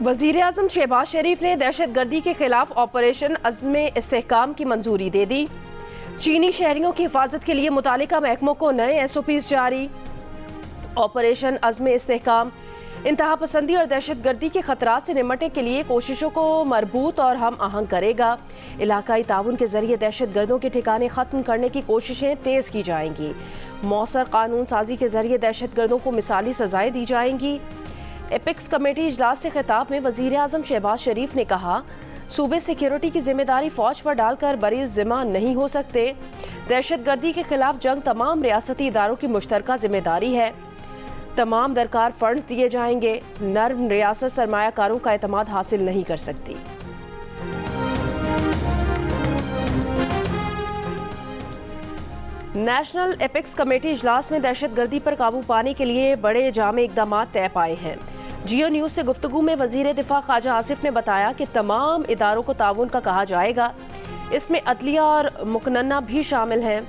वज़ीर-ए-आज़म शहबाज शरीफ ने दहशत गर्दी के खिलाफ ऑपरेशन अज़्म इस्तेहकाम की मंजूरी दे दी। चीनी शहरियों की हिफाजत के लिए मुतालिका महकमों को नए SOPs जारी। ऑपरेशन अज़्म इस्तेहकाम इंतहा पसंदी और दहशत गर्दी के खतरात से निपटने के लिए कोशिशों को मरबूत और हम आहंग करेगा। इलाकाई ताउन के जरिए दहशत गर्दों के ठिकाने खत्म करने की कोशिशें तेज की जाएंगी। मौसर कानून साजी के जरिए दहशत गर्दों को मिसाली सजाएं दी जाएंगी। एपिक्स कमेटी इजलास से खिताब में वज़ीर-ए-आज़म शहबाज शरीफ ने कहा, सूबे सिक्योरिटी की जिम्मेदारी फौज पर डालकर बरी ज़िम्मा नहीं हो सकते। दहशत गर्दी के खिलाफ जंग तमाम रियासती इदारों की मुश्तरका जिम्मेदारी है। तमाम दरकार फंड्स दिए जाएंगे। नर्म रियासत सरमायाकारों का एतमाद हासिल नहीं कर सकती। नेशनल एपिक्स कमेटी इजलास में दहशत गर्दी पर काबू पाने के लिए बड़े जामे इकदाम तय पाए हैं। जियो न्यूज़ से गुफ्तगू में वज़ीर दिफा ख्वाजा आसिफ ने बताया कि तमाम इदारों को ताउन का कहा जाएगा। इसमें अदलिया और मुकन्ना भी शामिल हैं।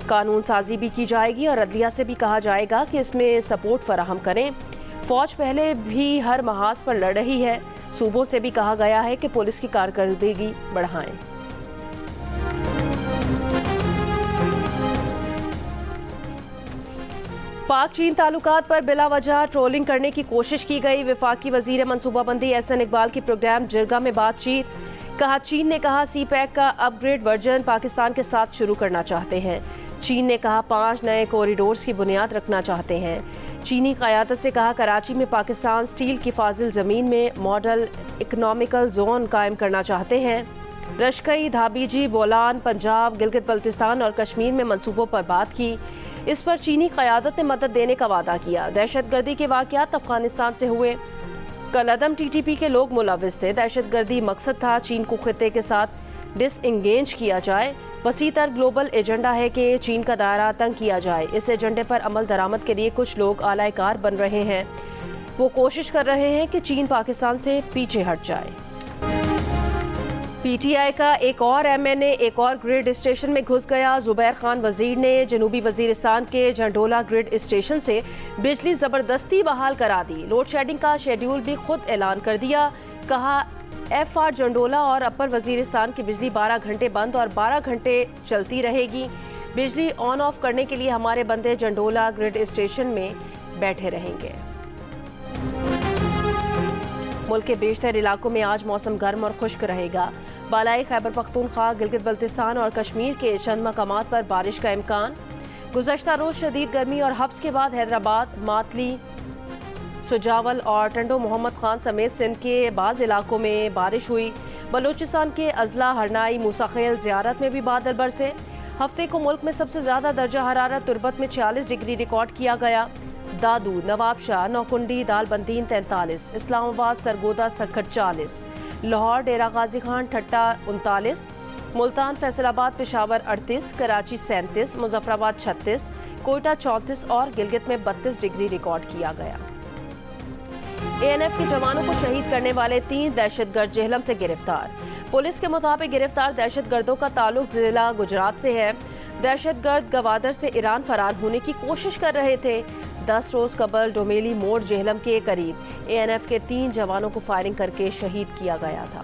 कानून साजी भी की जाएगी और अदलिया से भी कहा जाएगा कि इसमें सपोर्ट फराहम करें। फौज पहले भी हर महाज पर लड़ रही है। सूबों से भी कहा गया है कि पुलिस की कारकर्दगी बढ़ाएं। पाक चीन ताल्लुकात पर बिला वजह ट्रोलिंग करने की कोशिश की गई। वफाकी वजीर मनसूबाबंदी एहसन इकबाल की प्रोग्राम जिरगा में बातचीत। कहा, चीन ने कहा CPEC का अपग्रेड वर्जन पाकिस्तान के साथ शुरू करना चाहते हैं। चीन ने कहा 5 नए कॉरिडोर्स की बुनियाद रखना चाहते हैं। चीनी क़यादत से कहा, कराची में पाकिस्तान स्टील की फाजिल ज़मीन में मॉडल इकनॉमिकल जोन कायम करना चाहते हैं। रशकई, धाबीजी, बोलान, पंजाब, गिलगित बल्तिस्तान और कश्मीर में मंसूबों पर बात की। इस पर चीनी क़यादत ने मदद देने का वादा किया। दहशत गर्दी के वाक़यात अफगानिस्तान से हुए। कलअदम TTP के लोग मुलविस थे। दहशत गर्दी मकसद था चीन को खित्ते के साथ डिसएंगेज किया जाए। वसीतर ग्लोबल एजेंडा है कि चीन का दायरा तंग किया जाए। इस एजेंडे पर अमल दरामद के लिए कुछ लोग आलाकार बन रहे हैं। वो कोशिश कर रहे हैं कि चीन पाकिस्तान से पीछे हट जाए। PTI का एक और MNA एक और ग्रिड स्टेशन में घुस गया। जुबैर खान वजीर ने जनूबी वजीरिस्तान के झंडोला ग्रिड स्टेशन से बिजली ज़बरदस्ती बहाल करा दी। लोड शेडिंग का शेड्यूल भी खुद ऐलान कर दिया। कहा, FR झंडोला और अपर वजीरिस्तान की बिजली 12 घंटे बंद और 12 घंटे चलती रहेगी। बिजली ऑन ऑफ करने के लिए हमारे बंदे झंडोला ग्रिड स्टेशन में बैठे रहेंगे। मुल्क के बेशतर इलाकों में आज मौसम गर्म और खुश्क रहेगा। बालाई खैबर पख्तूनख्वा, गिलगित बल्तिस्तान और कश्मीर के चंद मकामात पर बारिश का इम्कान। गुज़श्ता रोज़ शदीद गर्मी और हब्स के बाद हैदराबाद, मातली, सुजावल और टंडो मोहम्मद खान समेत सिंध के बाज़ इलाकों में बारिश हुई। बलूचिस्तान के अजला, हरनाई, मूसाखेल, ज़ियारत में भी बादल बरसे। हफ्ते को मुल्क में सबसे ज़्यादा दर्जा हरारत तुरबत में 46 डिग्री रिकॉर्ड किया गया। दादू, नवाबशाह, नौकुंडी, दालबंदीन 43, इस्लामाबाद, सरगोदा, सखट 40, लाहौर, डेरा गाजी खान, ठट्टा 39, मुल्तान, फैसलाबाद, पेशावर 38, कराची 37, मुजफ्फराबाद 36, कोयटा 34 और गिलगित में 32 डिग्री रिकॉर्ड किया गया। ANF के जवानों को शहीद करने वाले 3 दहशतगर्द जेहलम से गिरफ्तार। पुलिस के मुताबिक गिरफ्तार दहशतगर्दों का ताल्लुक जिला गुजरात से है। दहशतगर्द गवादर से ईरान फरार होने की कोशिश कर रहे थे। 10 रोज कबल डोमेली मोड़ जेहलम के करीब ANF के 3 जवानों को फायरिंग करके शहीद किया गया था।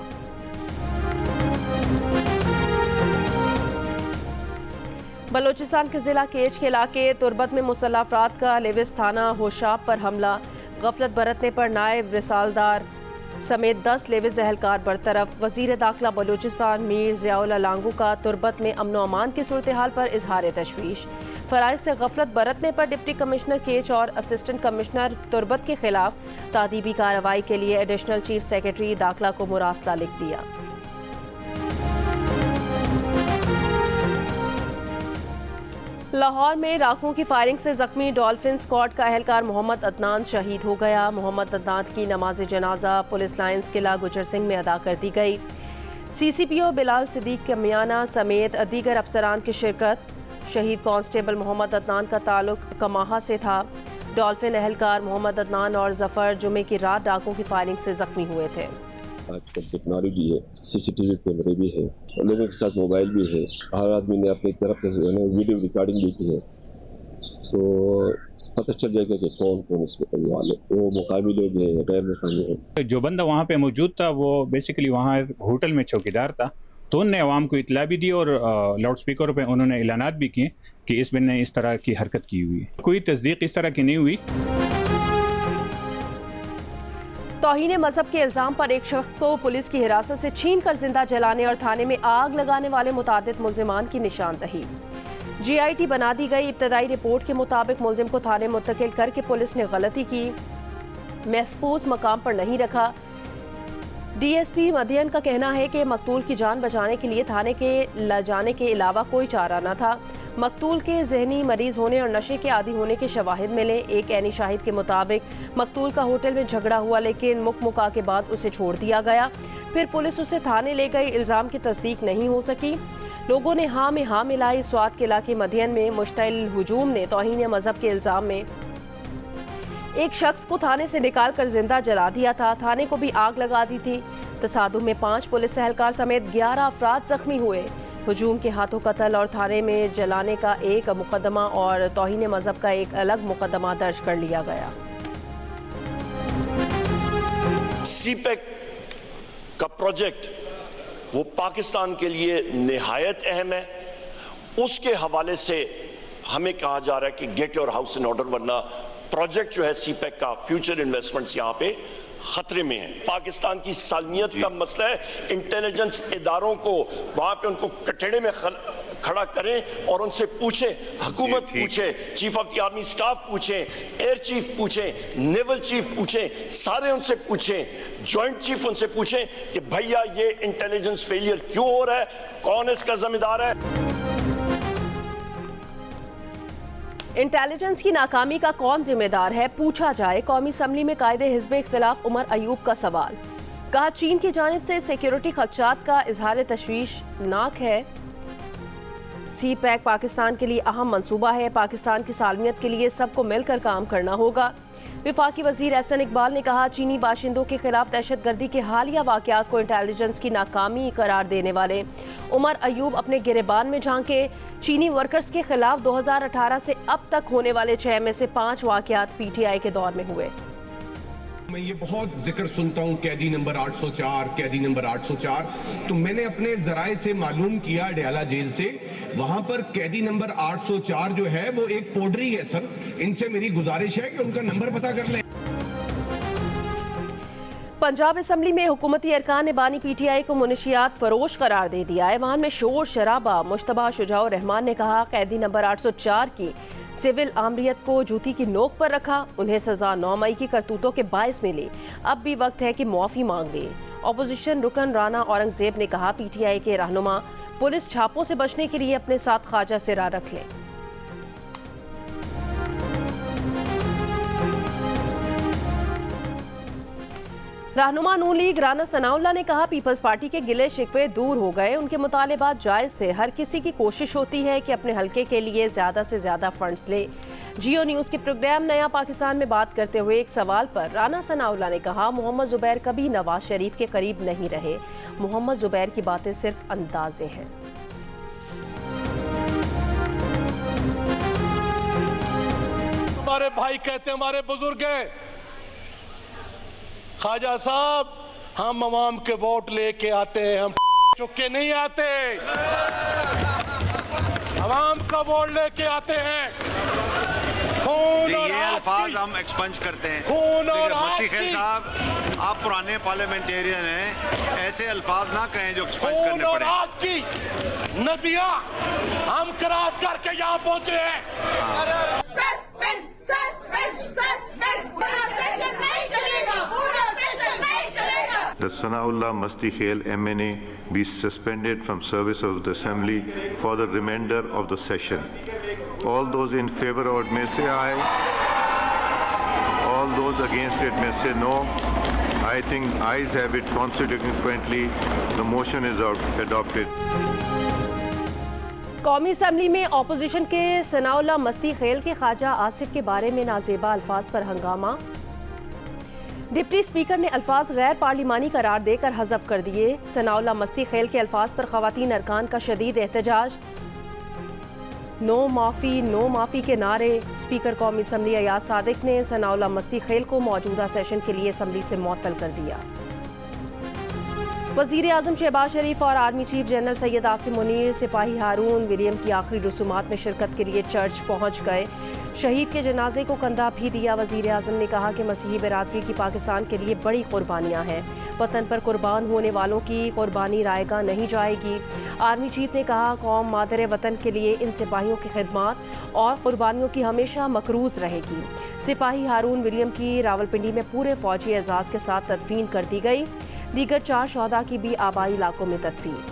बलूचिस्तान के जिला केच के इलाके तुरबत में मुसल्लह अफराद का लेविस थाना होशाब पर हमला। गफलत बरतने पर नायब रिसालदार समेत 10 लेविस एहलकार बरतरफ। वजीर दाखिला बलूचिस्तान मीर ज़ियाउल्लाह लांगू का तुरबत में अमन अमान की सूरत हाल पर इजहार तशवीश। फराइज से गफलत बरतने पर डिप्टी कमिश्नर केच और असिस्टेंट कमिश्नर तुरबत के खिलाफ तादीबी कार्रवाई के लिए एडिशनल चीफ सेक्रेटरी दाखिला को मुरासला लिख दिया। लाहौर में राखों की फायरिंग से जख्मी डॉल्फिन स्क्वाड का एहलकार मोहम्मद अदनान शहीद हो गया। मोहम्मद अदनान की नमाज जनाजा पुलिस लाइन्स किला गुजर सिंह में अदा कर दी गई। CCPO बिलाल सिद्दीक कमियाना समेत दीगर अफसरान की शिरकत। शहीद कांस्टेबल मोहम्मद अदनान का ताल्लुक कमाहा से था। डॉल्फिन एहलकार मोहम्मद अदनान और जफर जुमे की रात डाकों की फायरिंग से जख्मी हुए थे। आजकल टेक्नोलॉजी है, CCTV कैमरे भी है, लोगों के साथ मोबाइल भी है। हर आदमी ने अपनी तरफ से वीडियो रिकॉर्डिंग भी की है। तो पता चल जाएगा कि कौन कौन इसमें करने वाले, वो मुकामी लोग हैं या गैर मुकामी हैं। जो बंदा वहाँ पे मौजूद था वो बेसिकली वहाँ होटल में चौकीदार था, तो उनने अवाम को इतला भी दी और लाउड स्पीकर पे उन्होंने ऐलानात भी किए कि इस बंदे ने इस तरह की हरकत की हुई है। कोई तस्दीक इस तरह की नहीं हुई। तौहीन मजहब के इल्जाम पर एक शख्स को पुलिस की हिरासत से छीन कर जिंदा जलाने और थाने में आग लगाने वाले मुतादिद मुल्जिमान की निशानदही। GIT बना दी गई। इब्तदाई रिपोर्ट के मुताबिक मुल्जिम को थाने मुंतकिल करके पुलिस ने गलती की, महफूज मकाम पर नहीं रखा। DSP मध्यन का कहना है कि मकतूल की जान बचाने के लिए थाने के ले जाने के अलावा कोई चारा न था। मकतूल के जहनी मरीज होने और नशे के आदी होने के शवाहिद मिले। एक ऐनी शाहिद के मुताबिक मकतूल का होटल में झगड़ा हुआ, लेकिन मुका के बाद उसे छोड़ दिया गया। फिर पुलिस उसे थाने ले गई। इल्ज़ाम की तस्दीक नहीं हो सकी। लोगों ने हाँ में हाँ मिलाई। स्वात के इलाके मध्यन में मुश्तइल हुजूम ने तौहीन मजहब के इल्ज़ाम में एक शख्स को थाने से निकाल कर जिंदा जला दिया था। थाने को भी आग लगा दी थी। तसादुम में 5 पुलिस एहलकार समेत 11 अफराद जख्मी हुए। हुजूम के हाथों कत्ल और थाने में जलाने का एक मुकदमा और तौहीन मजहब का एक अलग मुकदमा दर्ज कर लिया गया। सीपेक का प्रोजेक्ट वो पाकिस्तान के लिए निहायत अहम है। उसके हवाले से हमें कहा जा रहा है कि get your house in order, वरना प्रोजेक्ट जो है सीपेक का फ्यूचर इन्वेस्टमेंट्स यहाँ पे खतरे में है। पाकिस्तान की सालमियत का मसला है। इंटेलिजेंस इदारों को वहां पे उनको कटड़े में खड़ा करें और उनसे पूछे, हुकूमत पूछे, chief of the army staff पूछे, एयर चीफ पूछे, नेवल चीफ पूछे, सारे उनसे पूछे, जॉइंट चीफ उनसे पूछे कि भैया ये इंटेलिजेंस फेलियर क्यों हो रहा है, कौन इसका जिम्मेदार है। इंटेलिजेंस की नाकामी का कौन जिम्मेदार है, पूछा जाए। कौमी असम्बली में कायदे हिज़्ब इख्तिलाफ उमर अयूब का सवाल। कहा, चीन की जानिब से सिक्योरिटी खदशात का इजहार तशवीशनाक है। सीपैक पाकिस्तान के लिए अहम मंसूबा है। पाकिस्तान की सालमियत के लिए सबको मिलकर काम करना होगा। विफाकी वजीर एहसन इकबाल ने कहा, चीनी बाशिंदों के खिलाफ दहशतगर्दी के हालिया वाक़यात को इंटेलिजेंस की नाकामी करार देने वाले उमर अयूब अपने गिरेबान में झांके। चीनी वर्कर्स के खिलाफ 2018 से अब तक होने वाले 6 में से 5 वाक़यात PTI के दौर में हुए। मैं ये बहुत जिक्र सुनता हूँ कैदी नंबर 804, कैदी नंबर 804। तो मैंने अपने जराए से मालूम किया डयाला जेल से, वहां पर कैदी नंबर 804 जो है वो एक पोडरी है सर। इनसे मेरी गुजारिश है कि उनका नंबर पता कर लें। पंजाब असम्बली में हुकूमती अरकान ने बानी PTI को मुनशियात फरोश करार दे दिया। ऐवान में शोर शराबा। मुश्तबा शुजाउर रहमान ने कहा, कैदी नंबर 804 की सिविल आमरीत को जूती की नोक पर रखा। उन्हें सजा 9 मई की करतूतों के बायस मिली। अब भी वक्त है कि मुआफ़ी मांग ले। अपोजिशन रुकन राना औरंगजेब ने कहा, PTI के रहनुमा पुलिस छापों से बचने के लिए अपने साथ ख्वाजा सिरा रख लें। रहनुमा नून लीग राना सनाउल्लाह ने कहा, पीपल्स पार्टी के गिले शिकवे दूर हो गए। उनके मुतालिबात जायज़ थे। हर किसी की कोशिश होती है कि अपने हल्के के लिए ज़्यादा से ज़्यादा फंड्स ले। जियो न्यूज़ के प्रोग्राम नया पाकिस्तान में बात करते हुए एक सवाल पर राना सनाउल्लाह ने कहा, मोहम्मद जुबैर कभी नवाज शरीफ के करीब नहीं रहे। मोहम्मद जुबैर की बातें सिर्फ अंदाजे हैं। हमारे भाई कहते हैं, हमारे बुजुर्ग हैं, ख्वाजा साहब हम अवाम के वोट लेके आते हैं, हम चुके नहीं आते। अवाम का वोट लेके आते हैं। खून और ये अल्फाज हम एक्सपंज करते हैं। खून और मुफ्ती खैल साहब, आप पुराने पार्लियामेंटेरियन हैं, ऐसे अल्फाज ना कहें जो एक्सपंज करने और पड़े। आग की नदियां हम क्रॉस करके यहाँ पहुंचे हैं। That Sanaullah Masti Khail MNA be suspended from service of the Assembly for the remainder of the session. All those in favor of it may say aye. All those against it may say no. I think ayes have it. Consequently, the motion is adopted. कौमी assembly में opposition के सनाउल्लाह मस्ती खेल के ख्वाजा आसिफ के बारे में नाजेबा अल्फाज पर हंगामा। डिप्टी स्पीकर ने अल्फाज गैर पार्लिमानी करार देकर हज़फ कर दिए। सनाउल्लाह मस्ती खेल के अल्फाज पर ख़वातीन अरकान का शदीद एहतजाज। नो माफ़ी के नारे। स्पीकर कौमी असम्बली अयाज सादिक ने सनाउल्लाह मस्ती खेल को मौजूदा सेशन के लिए असम्बली से मुअत्तल कर दिया। वज़ीर आज़म शहबाज शरीफ और army chief general Syed Asim Munir सिपाही हारून विलियम की आखिरी रसूमात में शिरकत के लिए चर्च पहुँच गए। शहीद के जनाजे को कंधा भी दिया। वज़ीर आज़म ने कहा कि मसीही बिरादरी की पाकिस्तान के लिए बड़ी कुर्बानियाँ हैं। वतन पर कुर्बान होने वालों की कुर्बानी रायगा नहीं जाएगी। आर्मी चीफ ने कहा कौम मादर वतन के लिए इन सिपाहियों की खिदमत और कुर्बानियों की हमेशा मकरूज रहेगी। सिपाही हारून विलियम की रावलपिंडी में पूरे फौजी एजाज़ के साथ तदफीन कर दी गई। दीगर 4 शहदा की भी आबाई इलाकों में तदफीन।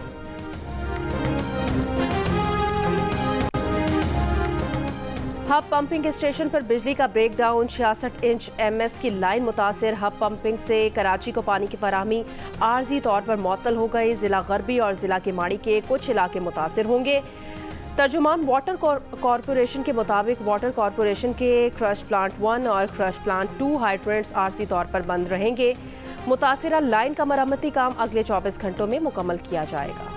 हब पंपिंग स्टेशन पर बिजली का ब्रेकडाउन। 66 इंच MS की लाइन मुतासिर। हब पंपिंग से कराची को पानी की फराहमी आर्जी तौर पर मुअत्तल हो गई। जिला गरबी और जिला के माड़ी के कुछ इलाके मुतासिर होंगे। तर्जुमान वाटर कॉरपोरेशन के मुताबिक वाटर कॉरपोरेशन के क्रश प्लांट 1 और क्रश प्लांट 2 हाइड्रेंट्स आर्जी तौर पर बंद रहेंगे। मुतासिरा लाइन का मरम्मती काम अगले 24 घंटों में मुकम्मल किया जाएगा।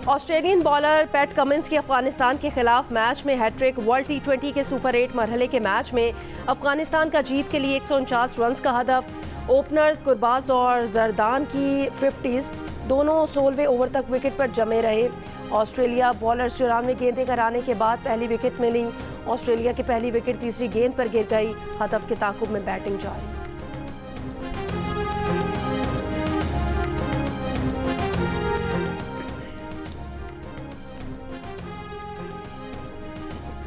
ऑस्ट्रेलियन बॉलर पैट कमिंस की अफगानिस्तान के खिलाफ मैच में हैट्रिक। वर्ल्ड T20 के सुपर 8 मरहले के मैच में अफगानिस्तान का जीत के लिए 149 रन का हदफ। ओपनर्स गुरबाज और जरदान की 50s दोनों 16वें ओवर तक विकेट पर जमे रहे। ऑस्ट्रेलिया बॉलर्स 94 गेंदें कराने के बाद पहली विकेट मिली। ऑस्ट्रेलिया की पहली विकेट तीसरी गेंद पर गिर गई। हदफ के ताकुब में बैटिंग जारी।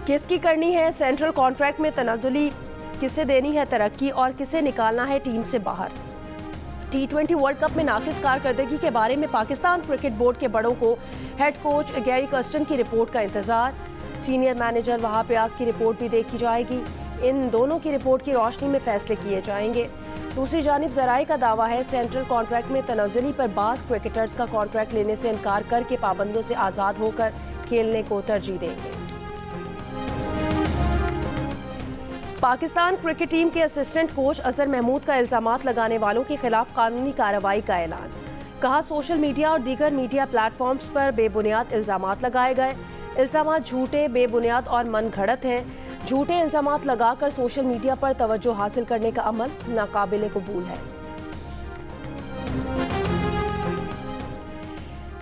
किसकी करनी है सेंट्रल कॉन्ट्रैक्ट में तनाजुली, किसे देनी है तरक्की और किसे निकालना है टीम से बाहर। T20 वर्ल्ड कप में नाकिस कारकर्दगी के बारे में पाकिस्तान क्रिकेट बोर्ड के बड़ों को हेड कोच गैरी कर्स्टन की रिपोर्ट का इंतजार। सीनियर मैनेजर वहाब रियाज की रिपोर्ट भी देखी जाएगी। इन दोनों की रिपोर्ट की रोशनी में फैसले किए जाएंगे। दूसरी जानिब ज़राए का दावा है सेंट्रल कॉन्ट्रैक्ट में तनाजुली पर बाज़ क्रिकेटर्स का कॉन्ट्रैक्ट लेने से इनकार करके पाबंदियों से आज़ाद होकर खेलने को तरजीह देंगे। पाकिस्तान क्रिकेट टीम के असिस्टेंट कोच अजहर महमूद का इल्जामात लगाने वालों के खिलाफ कानूनी कार्रवाई का ऐलान। कहा सोशल मीडिया और दीगर मीडिया प्लेटफॉर्म्स पर बेबुनियाद इल्जामात लगाए गए। इल्जामात झूठे, बेबुनियाद और मनगढ़ंत हैं। झूठे इल्जामात लगाकर सोशल मीडिया पर तवज्जो हासिल करने का अमल नाकाबिले कबूल है।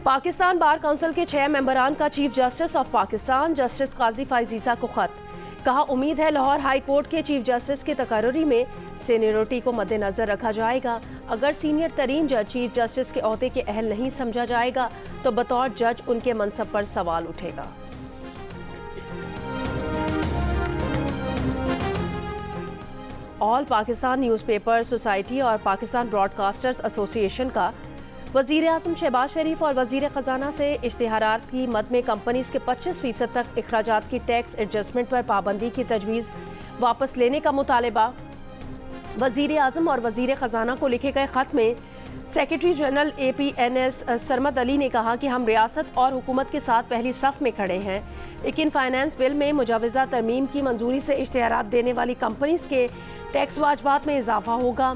पाकिस्तान बार काउंसिल के 6 मेंबरान का chief justice of Pakistan justice Qazi फायजीजा को खत। कहा उम्मीद है लाहौर हाई कोर्ट के चीफ जस्टिस की तकर्री में सीनियरिटी को मद्देनजर रखा जाएगा। अगर सीनियर तरीन जज चीफ जस्टिस के ओहदे के अहल नहीं समझा जाएगा तो बतौर जज उनके मनसब पर सवाल उठेगा। ऑल पाकिस्तान न्यूज़पेपर सोसाइटी और पाकिस्तान ब्रॉडकास्टर्स एसोसिएशन का वज़ीर आज़म शहबाज शरीफ और वज़ीर ख़जाना से इश्तिहारात की मद में कंपनीज के 25% तक अखराजात की टैक्स एडजस्टमेंट पर पाबंदी की तजवीज़ वापस लेने का मुतालबा। वज़ीर आज़म और वज़ीर ख़जाना को लिखे गए ख़त में secretary general APNS Sarmad Ali ने कहा कि हम रियासत और हुकूमत के साथ पहली सफ़ में खड़े हैं, लेकिन फाइनेंस बिल में मुजाविज़ा तरमीम की मंजूरी से इश्तिहारात देने वाली कंपनीज के टैक्स वाजबात में इजाफा होगा।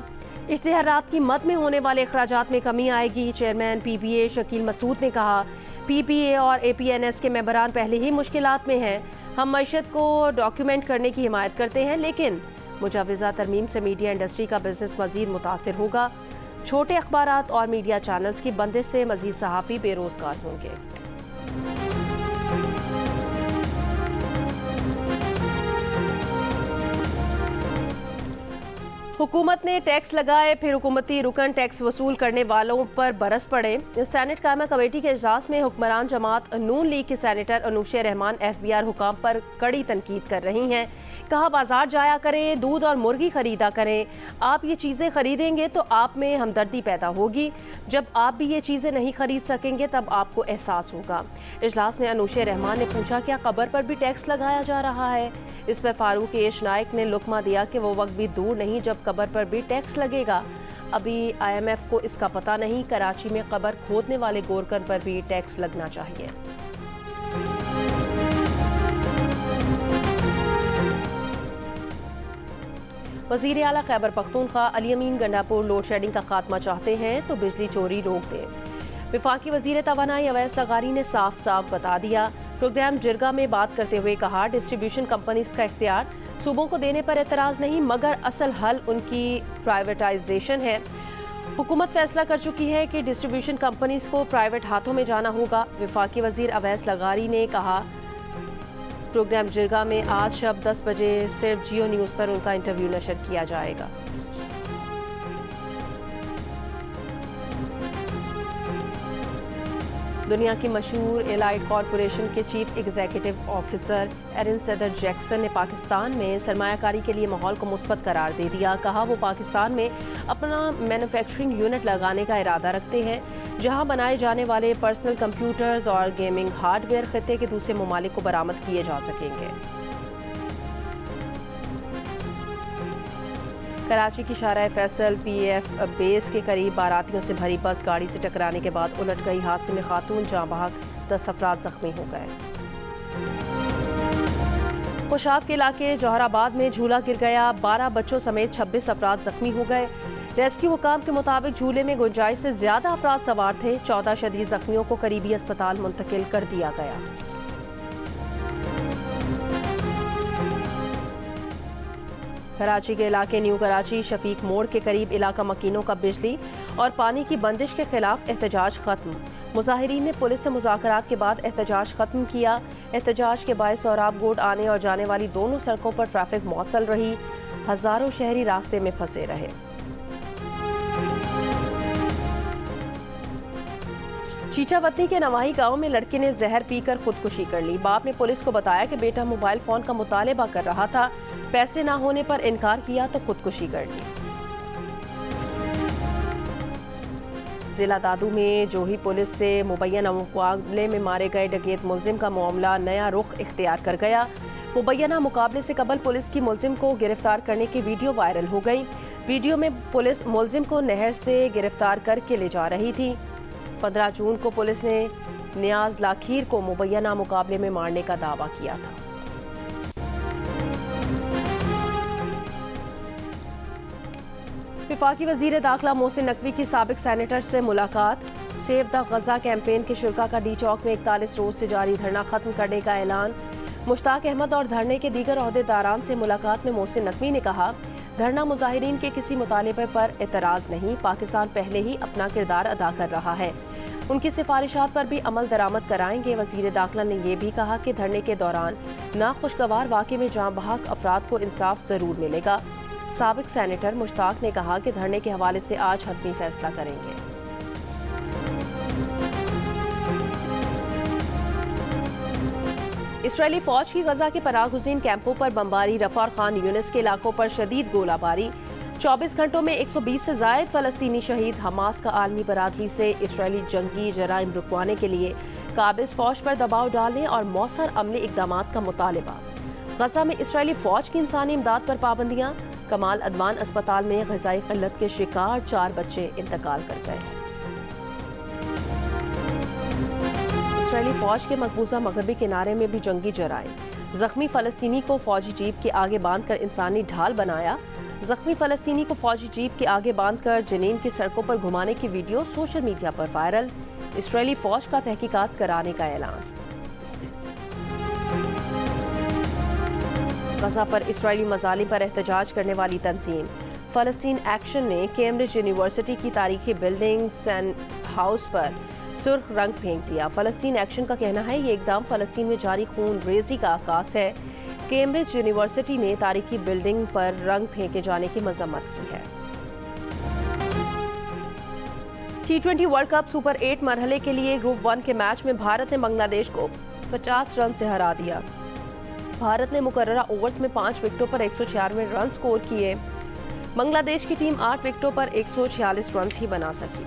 इश्तिहारात की मद में होने वाले अखराजात में कमी आएगी। चेयरमैन PBA शकील मसूद ने कहा PPA और APNS के मेंबरान पहले ही मुश्किलात में हैं। हम मईशत को डॉक्यूमेंट करने की हिमायत करते हैं, लेकिन मुजाविज़ा तरमीम से मीडिया इंडस्ट्री का बिजनेस मज़ीद मुतासिर होगा। छोटे अखबारात और मीडिया चैनल्स की बंदिश से मज़ीद सहाफ़ी बेरोज़गार होंगे। हुकूमत ने टैक्स लगाए, फिर हुकूमती रुकन टैक्स वसूल करने वालों पर बरस पड़े। सेनेट कायमा कमेटी के इजलास में हुक्मरान जमात नून लीग की सेनेटर अनूशा रहमान FBR हुकाम पर कड़ी तनकीद कर रही हैं। कहा बाजार जाया करें, दूध और मुर्गी खरीदा करें। आप ये चीज़ें खरीदेंगे तो आप में हमदर्दी पैदा होगी। जब आप भी ये चीज़ें नहीं खरीद सकेंगे तब आपको एहसास होगा। इजलास में अनूशा रहमान ने पूछा क्या कब्र पर भी टैक्स लगाया जा रहा है। इस पर फारूक एश नाइक ने लुकमा दिया कि वो वक्त भी दूर नहीं जब कब्र पर भी टैक्स लगेगा। अभी IMF को इसका पता नहीं, कराची में कब्र खोदने वाले गोरकन पर भी टैक्स लगना चाहिए। वज़ीर आला खैबर पख्तूनख्वा अली अमीन गंडापुर लोड शेडिंग का खात्मा चाहते हैं तो बिजली चोरी रोक दें। वफाकी वजीर तवानाई अवैस लगारी ने साफ साफ बता दिया। प्रोग्राम जिरगा में बात करते हुए कहा, डिस्ट्रीब्यूशन कंपनीज का इख्तियार सूबों को देने पर एतराज़ नहीं, मगर असल हल उनकी प्राइवेटाइजेशन है। हुकूमत फैसला कर चुकी है कि डिस्ट्रीब्यूशन कंपनीज को प्राइवेट हाथों में जाना होगा। वफाकी वजीर अवैस लगारी ने कहा, प्रोग्राम जिरगा में आज शब 10 बजे सिर्फ जियो न्यूज़ पर उनका इंटरव्यू नशर किया जाएगा। दुनिया की मशहूर एलाइड कॉरपोरेशन के चीफ एग्जीक्यूटिव ऑफिसर एरिन सदर जैक्सन ने पाकिस्तान में सरमायाकारी के लिए माहौल को मुस्बत करार दे दिया। कहा, वो पाकिस्तान में अपना मैन्युफैक्चरिंग यूनिट लगाने का इरादा रखते हैं, जहां बनाए जाने वाले पर्सनल कंप्यूटर्स और गेमिंग हार्डवेयर खित्ते के दूसरे ममालिक को बरामद किए जा सकेंगे। कराची की शाहराह फैसल PF बेस के करीब बारातियों से भरी बस गाड़ी से टकराने के बाद उलट गई। हादसे में खातून जाँ बहक, 10 अफराद जख्मी हो गए। पोशाब के इलाके जौहराबाद में झूला गिर गया, 12 बच्चों समेत 26 अफराद जख्मी हो गए। रेस्क्यू हुकाम के मुताबिक झूले में गुंजाइश से ज्यादा अफराद सवार थे। 14 शदीद जख्मियों को करीबी अस्पताल मुंतकिल कर दिया गया। कराची के इलाके न्यू कराची शफीक मोड़ के करीब इलाका मकीनों का बिजली और पानी की बंदिश के खिलाफ एहतजाज खत्म। मुजाहिरीन ने पुलिस से मुज़ाकरात के बाद एहतजाज खत्म किया। एहतजाज के बायस सोहराब गोड आने और जाने वाली दोनों सड़कों पर ट्रैफिक मुअत्तल रही। हजारों शहरी रास्ते में फंसे रहे। चीचावतनी के नवाही गांव में लड़के ने जहर पीकर खुदकुशी कर ली। बाप ने पुलिस को बताया कि बेटा मोबाइल फोन का मुतालिबा कर रहा था, पैसे ना होने पर इनकार किया तो खुदकुशी कर ली। जिला दादू में जोही पुलिस से मुबैना मुकाबले में मारे गए डकैत मुलजिम का मामला नया रुख इख्तियार कर गया। मुबैना मुकाबले से कबल पुलिस की मुलजिम को गिरफ्तार करने की वीडियो वायरल हो गई। वीडियो में पुलिस मुलजिम को नहर से गिरफ्तार करके ले जा रही थी। 15 जून को पुलिस ने नियाज लाखीर को मुबैना मुकाबले में मारने का दावा किया था। वफाकी वजीर दाखिला मोहसिन नकवी की साबिक सेनेटर से मुलाकात। सेव द गजा कैंपेन के शुरा का डी चौक में 41 रोज से जारी धरना खत्म करने का ऐलान। मुश्ताक अहमद और धरने के दीगर ओहदेदारान से मुलाकात में मोहसिन नकवी ने कहा, धरना मुजाहिरीन के किसी मुतालिबे पर एतराज़ नहीं, पाकिस्तान पहले ही अपना किरदार अदा कर रहा है, उनकी सिफारिशात पर भी अमल दरामद कराएंगे। वजीर दाखिला ने यह भी कहा कि धरने के दौरान नाखुशगवार वाक़े में जाँ बहक अफराद को इंसाफ ज़रूर मिलेगा। साबिक सेनेटर मुश्ताक ने कहा कि धरने के हवाले से आज हतमी फैसला करेंगे। इसराइली फौज की गजा के पनाहगुज़ीन कैंपों पर बमबारी। रफा खान यूनिस के इलाकों पर शदीद गोलाबारी। 24 घंटों में 120 से ज़ायद फ़लस्तीनी शहीद। हमास का आलमी बरादरी से इसराइली जंगी जराइम रुकवाने के लिए काबिज़ फौज पर दबाव डालने और मौसर अमली इक़दामात का मुतालिबा। गजा में इसराइली फौज की इंसानी इमदाद पर पाबंदियाँ। कमाल अदवान अस्पताल में ग़िज़ाई क़िल्लत के शिकार 4 बच्चे इंतकाल कर गए। इसराइली फौज के मकबूजा मगरबी किनारे में भी जंगी जराइम। जख्मी फ़लस्तीनी को फौजी जीप के आगे बांधकर इंसानी ढाल बनाया। जख्मी फ़लस्तीनी को फौजी जीप के आगे बांधकर जनीन की सड़कों पर घुमाने की वीडियो सोशल मीडिया पर वायरल। इसराइली फौज का तहकीकात कराने का ऐलान। गजा पर इसराइली मजालिम पर एहतजाज करने वाली तंजीम फ़लस्तीन एक्शन ने कैम्ब्रिज यूनिवर्सिटी की तारीखी बिल्डिंग सेंट हाउस पर सुर्ख रंग फेंक दिया। फ़लस्तीन एक्शन का कहना है ये इकदाम फ़लस्तीन में जारी खून रेजी का आगाज़ है। कैम्ब्रिज यूनिवर्सिटी ने तारीखी बिल्डिंग पर रंग फेंके जाने की मजम्मत की है। T20 वर्ल्ड कप सुपर 8 मरहले के लिए ग्रुप 1 के मैच में भारत ने बांग्लादेश को 50 रन से हरा दिया। भारत ने मुकर्ररा ओवर्स में 5 विकेटों पर 196 रन स्कोर किए। बांग्लादेश की टीम 8 विकेटों पर 146 रन ही बना सकी।